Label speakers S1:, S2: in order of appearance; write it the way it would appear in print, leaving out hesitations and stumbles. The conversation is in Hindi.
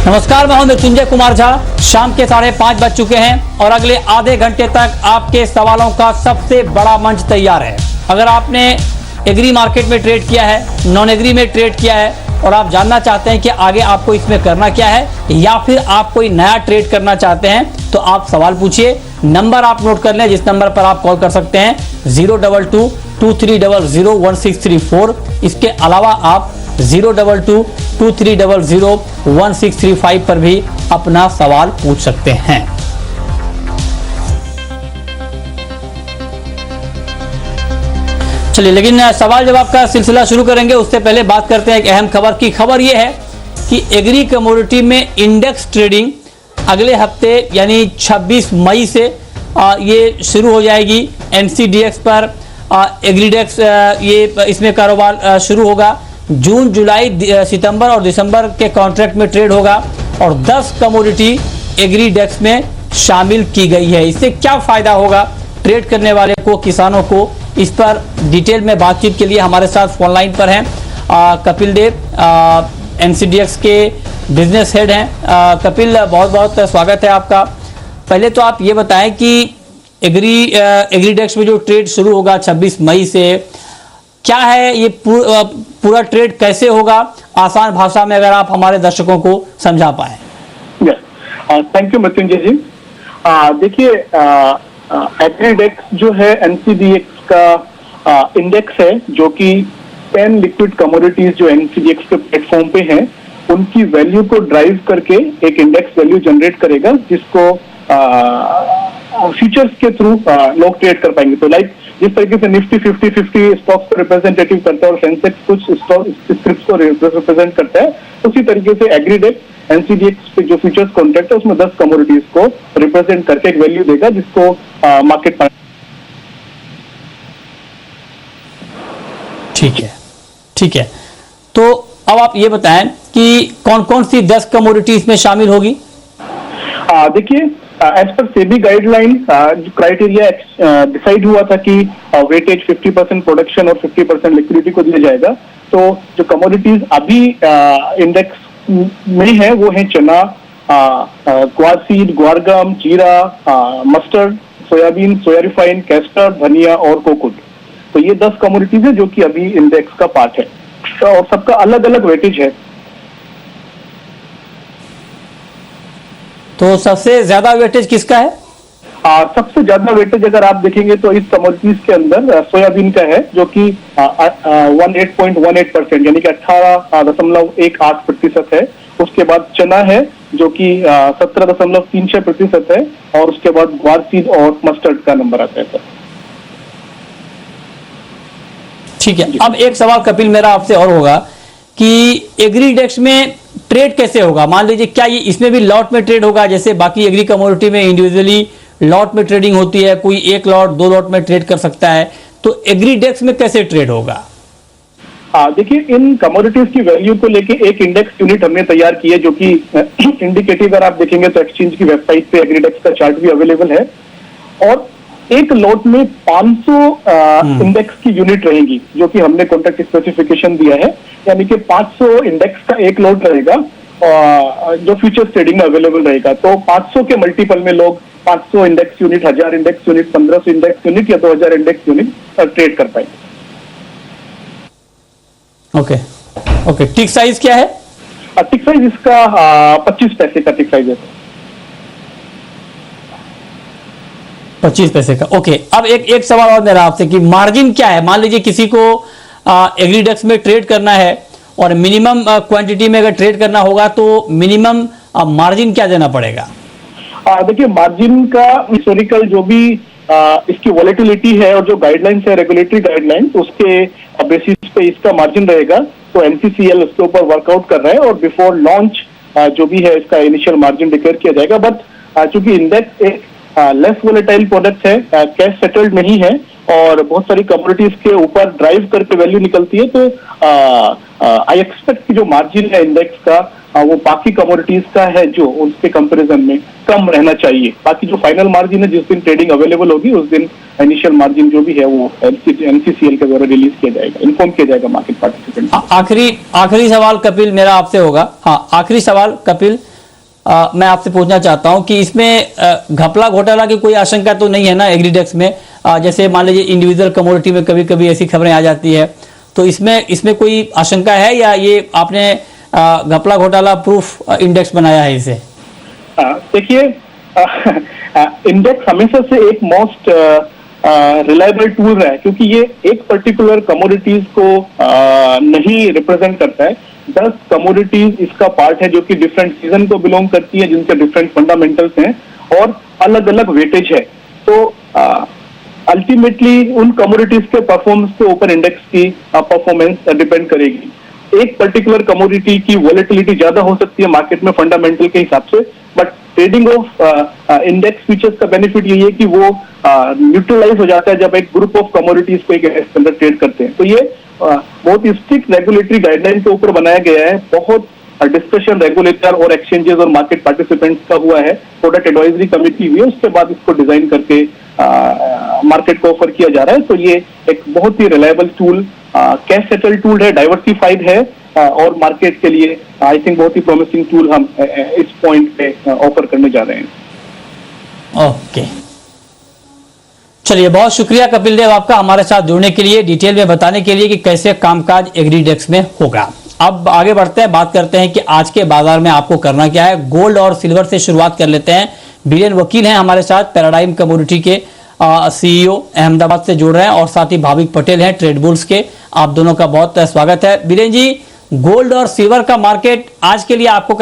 S1: नमस्कार, मैं हूं मृत्युंजय कुमार झा। शाम के 5:30 बज चुके हैं और अगले आधे घंटे तक आपके सवालों का सबसे बड़ा मंच तैयार है। अगर आपने एग्री मार्केट में ट्रेड किया है, नॉन एग्री में ट्रेड किया है और आप जानना चाहते हैं कि आगे आपको इसमें करना क्या है या फिर आप कोई नया ट्रेड करना चाहते हैं, तो आप सवाल पूछिए। नंबर आप नोट कर लें, जिस नंबर पर आप कॉल कर सकते हैं 022-2300-1634। इसके अलावा आप 022-2300-1635 पर भी अपना सवाल पूछ सकते हैं। चलिए, लेकिन सवाल जवाब का सिलसिला शुरू करेंगे उससे पहले बात करते हैं एक अहम खबर की। खबर यह है कि एग्री कमोडिटी में इंडेक्स ट्रेडिंग अगले हफ्ते यानी 26 मई से ये शुरू हो जाएगी। एनसीडीएक्स पर एग्रीडेक्स ये इसमें कारोबार शुरू होगा। जून, जुलाई, सितंबर और दिसंबर के कॉन्ट्रैक्ट में ट्रेड होगा और 10 कमोडिटी एग्रीडेक्स में शामिल की गई है। इससे क्या फायदा होगा ट्रेड करने वाले को, किसानों को, इस पर डिटेल में बातचीत के लिए हमारे साथ फोन लाइन पर हैं कपिल देव, एनसीडीएक्स के बिजनेस हेड हैं। कपिल, बहुत बहुत स्वागत है आपका। पहले तो आप ये बताएं कि एग्रीडेक्स में जो ट्रेड शुरू होगा 26 मई से, क्या है ये पूरा ट्रेड कैसे होगा, आसान भाषा में अगर आप हमारे दर्शकों को समझा पाए।
S2: थैंक यू मृत्युंजय जी। देखिए, एग्रीडेक्स जो है एनसीडीएक्स का इंडेक्स है, जो कि 10 लिक्विड कमोडिटीज जो एनसीडीएक्स के प्लेटफॉर्म पे हैं उनकी वैल्यू को ड्राइव करके एक इंडेक्स वैल्यू जनरेट करेगा, जिसको फीचर्स के थ्रू लोग ट्रेड कर पाएंगे। तो लाइक जिस तरीके से निफ्टी 50-50 स्टॉक्स को रिप्रेजेंटेटिव करता है और सेंसेक्स कुछ स्क्रिप्ट्स को रिप्रेजेंट करता है, उसी तरीके से एग्रीडेक्स एनसीडीएक्स पे जो फीचर्स कॉन्ट्रैक्ट है उसमें 10 कमोडिटीज को रिप्रेजेंट करके एक वैल्यू देगा, जिसको मार्केट।
S1: ठीक है। तो अब आप ये बताएं कि कौन कौन सी 10 कमोडिटीज में शामिल होगी।
S2: देखिए, as per SEBI guideline criteria decide हुआ था कि वेटेज 50% प्रोडक्शन और 50% लिक्विडिटी को दिया जाएगा। तो जो कमोडिटीज अभी इंडेक्स में है वो है चना, ग्वार सीड, ग्वार गम, जीरा, मस्टर्ड, सोयाबीन, सोया रिफाइन, कैस्टर, धनिया और कोकोट। तो ये 10 कमोडिटीज है जो कि अभी इंडेक्स का पार्ट है और सबका अलग अलग वेटेज है।
S1: तो सबसे ज्यादा वेटेज किसका है?
S2: सबसे ज्यादा वेटेज अगर आप देखेंगे तो इस कमोडिटीज के अंदर सोयाबीन का है, जो कि 18.18% यानी कि 18.18% है। उसके बाद चना है जो कि 17.36% है और उसके बाद ग्वार सीड और मस्टर्ड का नंबर आता है।
S1: ठीक है। अब एक सवाल कपिल मेरा आपसे और होगा कि एग्रीडेक्स में ट्रेड कैसे होगा। मान लीजिए, क्या ये इसमें भी लॉट में ट्रेड होगा, जैसे बाकी एग्री कमोडिटी में इंडिविजुअली लॉट में ट्रेडिंग होती है, कोई 1 लॉट 2 लॉट में ट्रेड कर सकता है, तो एग्रीडेक्स में कैसे ट्रेड होगा?
S2: देखिए, इन कमोडिटीज की वैल्यू को लेके एक इंडेक्स यूनिट हमने तैयार की है, जो कि इंडिकेटिव अगर आप देखेंगे तो एक्सचेंज की वेबसाइट पे एग्रीडेक्स का चार्ट भी अवेलेबल है। और एक लॉट में 500 इंडेक्स की यूनिट रहेगी, जो कि हमने कॉन्ट्रैक्ट स्पेसिफिकेशन दिया है, यानी कि 500 इंडेक्स का एक लॉट रहेगा जो फ्यूचर्स ट्रेडिंग में अवेलेबल रहेगा। तो 500 के मल्टीपल में लोग 500 index unit, 1000 index unit, 1500 index unit या 2000 इंडेक्स यूनिट ट्रेड कर पाएंगे।
S1: ओके। टिक साइज क्या है?
S2: टिक साइज इसका 25 पैसे का टिक साइज है।
S1: 25 पैसे का। ओके। अब एक सवाल और मेरा आपसे कि मार्जिन क्या है। मान लीजिए किसी को एग्रीडेक्स में ट्रेड करना है और मिनिमम क्वांटिटी में अगर ट्रेड करना होगा तो मिनिमम मार्जिन क्या देना पड़ेगा?
S2: देखिए, मार्जिन का हिस्टोरिकल जो भी इसकी वॉलेटिलिटी है और जो गाइडलाइंस है, रेगुलेटरी गाइडलाइंस, उसके बेसिस पे इसका मार्जिन रहेगा। तो एनसीसीएल उसके ऊपर वर्कआउट कर रहा है और बिफोर लॉन्च जो भी है इसका इनिशियल मार्जिन डिक्लेयर किया जाएगा। बट चूंकि इंडेक्स एक लेस वोलेटाइल प्रोडक्ट है, कैश सेटल्ड नहीं है और बहुत सारी कमोडिटीज के ऊपर ड्राइव करके वैल्यू निकलती है, तो आई एक्सपेक्ट कि जो मार्जिन है इंडेक्स का वो बाकी कमोडिटीज का है जो उसके कंपैरिजन में कम रहना चाहिए। बाकी जो फाइनल मार्जिन है, जिस दिन ट्रेडिंग अवेलेबल होगी उस दिन इनिशियल मार्जिन जो भी है वो एनसीसीएल के द्वारा रिलीज किया जाएगा, इन्फॉर्म किया जाएगा मार्केट पार्टिसिपेंट।
S1: आखिरी सवाल कपिल मेरा आपसे होगा। हाँ, आखिरी सवाल कपिल मैं आपसे पूछना चाहता हूं कि इसमें घपला घोटाला की कोई आशंका तो नहीं है ना एग्रीडेक्स में? जैसे मान लीजिए इंडिविजुअल कमोडिटी में कभी कभी ऐसी खबरें आ जाती है, तो इसमें कोई आशंका है या ये आपने घपला घोटाला प्रूफ इंडेक्स बनाया है इसे?
S2: देखिए, इंडेक्स हमेशा से एक मोस्ट रिलायबल टूल है, क्योंकि ये एक पर्टिकुलर कमोडिटीज को नहीं रिप्रेजेंट करता है। 10 कमोडिटीज इसका पार्ट है जो कि डिफरेंट सीजन को बिलोंग करती है, जिनके डिफरेंट फंडामेंटल्स हैं और अलग अलग वेटेज है। तो अल्टीमेटली उन कमोडिटीज के परफॉर्मेंस के ऊपर इंडेक्स की परफॉर्मेंस डिपेंड करेगी। एक पर्टिकुलर कमोडिटी की वॉलेटिलिटी ज्यादा हो सकती है मार्केट में फंडामेंटल के हिसाब से, but trading of index futures का बेनिफिट यही है कि वो न्यूट्रलाइज हो जाता है जब एक ग्रुप ऑफ कमोडिटीज को एक इंडेक्स के अंदर ट्रेड करते हैं। तो ये बहुत ही स्ट्रिक्ट रेगुलेटरी गाइडलाइन के ऊपर बनाया गया है। बहुत डिस्कशन रेगुलेटर और एक्सचेंजेस और मार्केट पार्टिसिपेंट्स का हुआ है, प्रोडक्ट एडवाइजरी कमेटी हुई है, उसके बाद इसको डिजाइन करके मार्केट को ऑफर किया जा रहा है। तो ये एक बहुत ही reliable tool, cash settle tool है, डाइवर्सिफाइड है और मार्केट के लिए आई थिंक बहुत ही प्रॉमिसिंग टूल हम इस पॉइंट पे ऑफर करने जा रहे हैं।
S1: ओके, चलिए बहुत शुक्रिया कपिल देव आपका हमारे साथ जुड़ने के लिए, डिटेल में बताने के लिए कि कैसे कामकाज एग्रीडेक्स में होगा। अब आगे बढ़ते हैं, बात करते हैं कि आज के बाजार में आपको करना क्या है। गोल्ड और सिल्वर से शुरुआत कर लेते हैं। बीरेन वकील हैं हमारे साथ, पैराडाइम कमोडिटी के सीईओ, अहमदाबाद से जुड़ रहे हैं, और साथ ही भाविक पटेल हैं ट्रेड बुल्स के। आप दोनों का बहुत स्वागत है। बीरेन जी, गोल्ड और सिल्वर का मार्केट आज के लिए आपको